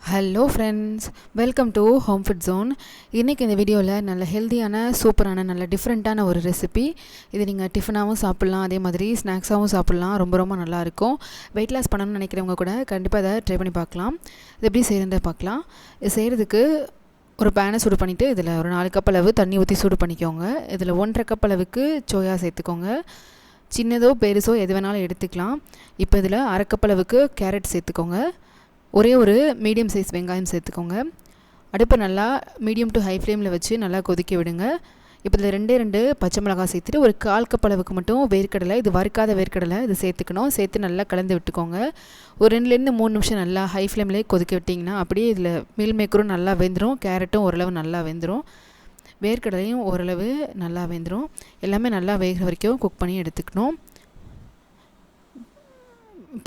Hello friends, welcome to home food zone. இன்றைக்கி இந்த வீடியோவில் நல்ல ஹெல்த்தியான சூப்பரான நல்ல டிஃப்ரெண்ட்டான ஒரு ரெசிபி. இது நீங்கள் டிஃபனாகவும் சாப்பிட்லாம், அதே மாதிரி ஸ்நாக்ஸாகவும் சாப்பிட்லாம். ரொம்ப ரொம்ப நல்லாயிருக்கும். வெயிட் லாஸ் பண்ணணும்னு நினைக்கிறவங்க கூட கண்டிப்பாக அதை ட்ரை பண்ணி பார்க்கலாம். இது எப்படி செய்கிறத பார்க்கலாம். இது செய்கிறதுக்கு ஒரு பேனை சூடு பண்ணிவிட்டு இதில் ஒரு 4 கப் அளவு தண்ணி ஊற்றி சூடு பண்ணிக்கோங்க. இதில் 1.5 கப் அளவுக்கு சோயா சேர்த்துக்கோங்க. சின்னதோ பெருசோ எது வேணாலும் எடுத்துக்கலாம். இப்போ இதில் 1/2 கப் அளவுக்கு கேரட் சேர்த்துக்கோங்க. ஒரே ஒரு மீடியம் சைஸ் வெங்காயம் சேர்த்துக்கோங்க. அடுப்பை நல்லா மீடியம் டு ஹை ஃப்ளேமில் வச்சு நல்லா கொதிக்க விடுங்க. இப்போ இதில் 2 பச்சை மிளகாய் சேர்த்துட்டு ஒரு 1/4 கப் அளவுக்கு மட்டும் வேர்க்கடலை, இது வறுக்காத வேர்க்கடலை, இது சேர்த்துக்கணும். சேர்த்து நல்லா கலந்து விட்டுக்கோங்க. ஒரு 2-3 நிமிஷம் நல்லா ஹை ஃப்ளேம்லேயே கொதிக்க விட்டிங்கன்னா அப்படியே இதில் மீல் மேக்கரும் நல்லா வெந்துடும், கேரட்டும் ஓரளவு நல்லா வெந்துடும், வேர்க்கடலையும் ஓரளவு நல்லா வெந்துடும். எல்லாமே நல்லா வேகிற வரைக்கும் குக் பண்ணி எடுத்துக்கணும்.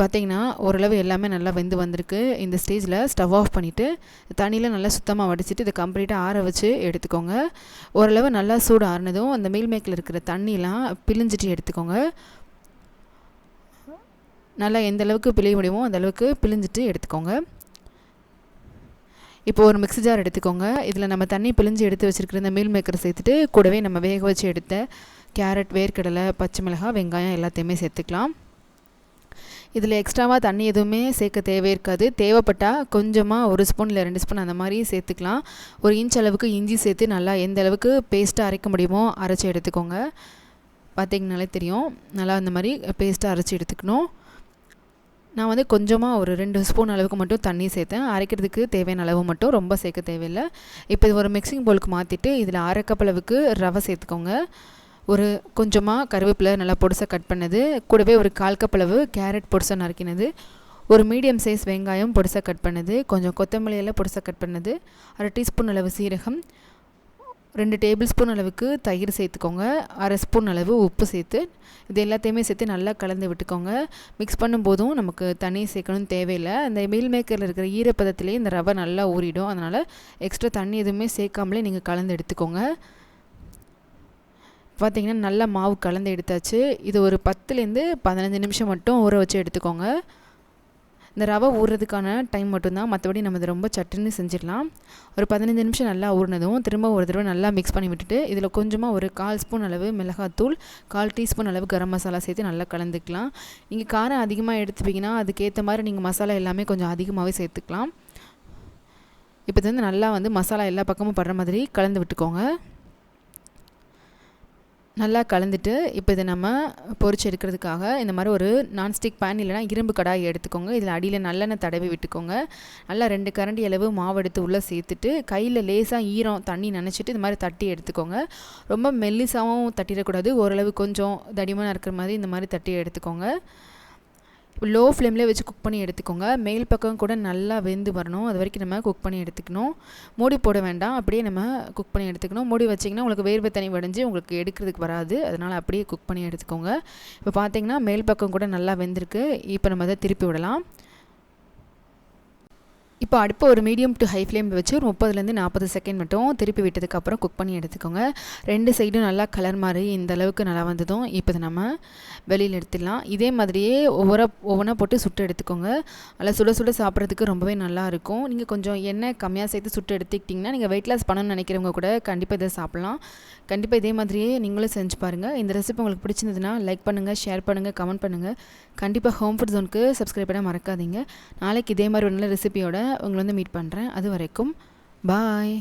பார்த்திங்கன்னா ஓரளவு எல்லாமே நல்லா வெந்து வந்திருக்கு. இந்த ஸ்டேஜில் ஸ்டவ் ஆஃப் பண்ணிவிட்டு தண்ணியில் நல்லா சுத்தமாக வடிச்சிட்டு இதை கம்ப்ளீட்டாக ஆற வச்சு எடுத்துக்கோங்க. ஓரளவு நல்லா சூடு ஆறினதும் அந்த மீல் மேக்கில் இருக்கிற தண்ணியெலாம் பிழிஞ்சிட்டு எடுத்துக்கோங்க. நல்லா எந்த அளவுக்கு பிழிய முடியுமோ அந்த அளவுக்கு பிழிஞ்சிட்டு எடுத்துக்கோங்க. இப்போ ஒரு மிக்ஸி ஜார் எடுத்துக்கோங்க. இதில் நம்ம தண்ணி பிழிஞ்சு எடுத்து வச்சுருக்கிற இந்த மீல் மேக்கரை சேர்த்துட்டு கூடவே நம்ம வேக வச்சு எடுத்த கேரட், வேர்க்கடலை, பச்சை மிளகாய், வெங்காயம் எல்லாத்தையுமே சேர்த்துக்கலாம். இதில் எக்ஸ்ட்ராவாக தண்ணி எதுவுமே சேர்க்க தேவை இருக்காது. தேவைப்பட்டால் கொஞ்சமாக 1 ஸ்பூன் இல்லை 2 ஸ்பூன் அந்த மாதிரி சேர்த்துக்கலாம். 1 இன்ச் அளவுக்கு இஞ்சி சேர்த்து நல்லா எந்த அளவுக்கு பேஸ்ட்டாக அரைக்க முடியுமோ அரைச்சி எடுத்துக்கோங்க. பார்த்திங்கனாலே தெரியும், நல்லா அந்த மாதிரி பேஸ்ட்டாக அரைச்சி எடுத்துக்கணும். நான் கொஞ்சமாக ஒரு 2 ஸ்பூன் அளவுக்கு மட்டும் தண்ணி சேர்த்தேன். அரைக்கிறதுக்கு தேவையான அளவு மட்டும், ரொம்ப சேர்க்க தேவையில்லை. இப்போ இது ஒரு மிக்சிங் பவுலுக்கு மாற்றிட்டு இதில் 1/2 கப் அளவுக்கு ரவை சேர்த்துக்கோங்க. ஒரு கொஞ்சமாக கருவேப்பிலை நல்லா பொடிசாக கட் பண்ணது, கூடவே ஒரு 1/4 கப் அளவு கேரட் பொடிசாக நறுக்கினது, ஒரு மீடியம் சைஸ் வெங்காயம் பொடிசாக கட் பண்ணது, கொஞ்சம் கொத்தமல்லி எல்லாம் பொடிசாக கட் பண்ணது, 1/2 டீஸ்பூன் அளவு சீரகம், 2 டேபிள் ஸ்பூன் அளவுக்கு தயிர் சேர்த்துக்கோங்க. 1/2 ஸ்பூன் அளவு உப்பு சேர்த்து இது எல்லாத்தையுமே சேர்த்து நல்லா கலந்து விட்டுக்கோங்க. மிக்ஸ் பண்ணும்போதும் நமக்கு தண்ணி சேர்க்கணும்னு தேவையில்லை. அந்த மீல் மேக்கரில் இருக்கிற ஈரப்பதத்திலே இந்த ரவை நல்லா ஊறிடும். அதனால் எக்ஸ்ட்ரா தண்ணி எதுவுமே சேர்க்காமலே நீங்கள் கலந்து எடுத்துக்கோங்க. பார்த்திங்கன்னா நல்லா மாவு கலந்து எடுத்தாச்சு. இது ஒரு 10-15 நிமிஷம் மட்டும் ஊற வச்சு எடுத்துக்கோங்க. இந்த ரவை ஊறுறதுக்கான டைம் மட்டும்தான், மற்றபடி நம்ம இதை ரொம்ப சட்டுன்னு செஞ்சிடலாம். ஒரு 15 நிமிஷம் நல்லா ஊறினதும் திரும்ப ஒரு தடவை நல்லா மிக்ஸ் பண்ணி விட்டுட்டு இதில் கொஞ்சமாக ஒரு 1/4 ஸ்பூன் அளவு மிளகாத்தூள், 1/4 டீஸ்பூன் அளவு கரம் மசாலா சேர்த்து நல்லா கலந்துக்கலாம். நீங்கள் காரம் அதிகமாக எடுத்துப்பீங்கன்னா அதுக்கேற்ற மாதிரி நீங்கள் மசாலா எல்லாமே கொஞ்சம் அதிகமாகவே சேர்த்துக்கலாம். இப்போ இது நல்லா மசாலா எல்லா பக்கமும் படுற மாதிரி கலந்து விட்டுக்கோங்க. நல்லா கலந்துட்டு இப்போ இதை நம்ம பொரிச்சு எடுக்கிறதுக்காக இந்த மாதிரி ஒரு நான்ஸ்டிக் பேன் இல்லைனா இரும்பு கடாய் எடுத்துக்கோங்க. இதில் அடியில் நல்லெண்ணெய் தடவி விட்டுக்கோங்க. நல்லா 2 கரண்டி அளவு மாவு எடுத்து உள்ளே சேர்த்துட்டு கையில் லேசாக ஈரம் தண்ணி நனைச்சிட்டு இந்த மாதிரி தட்டி எடுத்துக்கோங்க. ரொம்ப மெல்லிசாகவும் தட்டிடக்கூடாது, ஓரளவு கொஞ்சம் தடிமனாக இருக்கிற மாதிரி இந்த மாதிரி தட்டி எடுத்துக்கோங்க. லோ ஃப்ளேம்லேயே வச்சு குக் பண்ணி எடுத்துக்கோங்க. மேல் பக்கம் கூட நல்லா வெந்து வரணும், அது வரைக்கும் நம்ம குக் பண்ணி எடுத்துக்கணும். மூடி போட வேண்டாம், அப்படியே நம்ம குக் பண்ணி எடுத்துக்கணும். மூடி வச்சிங்கன்னா உங்களுக்கு வேர்வை தண்ணி வடிஞ்சு உங்களுக்கு எடுக்கிறதுக்கு வராது, அதனால் அப்படியே குக் பண்ணி எடுத்துக்கோங்க. இப்போ பார்த்திங்கன்னா மேல் பக்கம் கூட நல்லா வெந்திருக்கு. இப்போ நம்ம அதை திருப்பி விடலாம். இப்போ அடுப்பு ஒரு மீடியம் டு ஹை ஃப்ளேமில் வச்சு ஒரு 30-40 செகண்ட் மட்டும் திருப்பி விட்டதுக்கப்புறம் குக் பண்ணி எடுத்துக்கோங்க. 2 சைடும் நல்லா கலர் மாதிரி இந்த அளவுக்கு நல்லா வந்ததும் இப்போ இதை நம்ம வெளியில் எடுத்துடலாம். இதே மாதிரியே ஒவ்வொன்றா போட்டு சுட்டு எடுத்துக்கோங்க. அதில் சுட சுட சாப்பிட்றதுக்கு ரொம்பவே நல்லாயிருக்கும். நீங்கள் கொஞ்சம் எண்ணெய் கம்மியாக சேர்த்து சுட்டு எடுத்துக்கிட்டிங்கன்னா நீங்கள் வெயிட் லாஸ் பண்ணணும்னு நினைக்கிறவங்க கூட கண்டிப்பாக இதை சாப்பிட்லாம். கண்டிப்பாக இதே மாதிரியே நீங்களும் செஞ்சு பாருங்கள். இந்த ரெசிபி உங்களுக்கு பிடிச்சிருந்ததுன்னா லைக் பண்ணுங்கள், ஷேர் பண்ணுங்கள், கமெண்ட் பண்ணுங்கள். கண்டிப்பாக ஹோம் ஃபுட் ஜோனுக்கு சப்ஸ்கிரைப் பண்ண மறக்காதீங்க. நாளைக்கு இதே மாதிரி ஒரு நல்ல ரெசிபியோட உங்களை மீட் பண்ணுறேன். அது வரைக்கும் பாய்.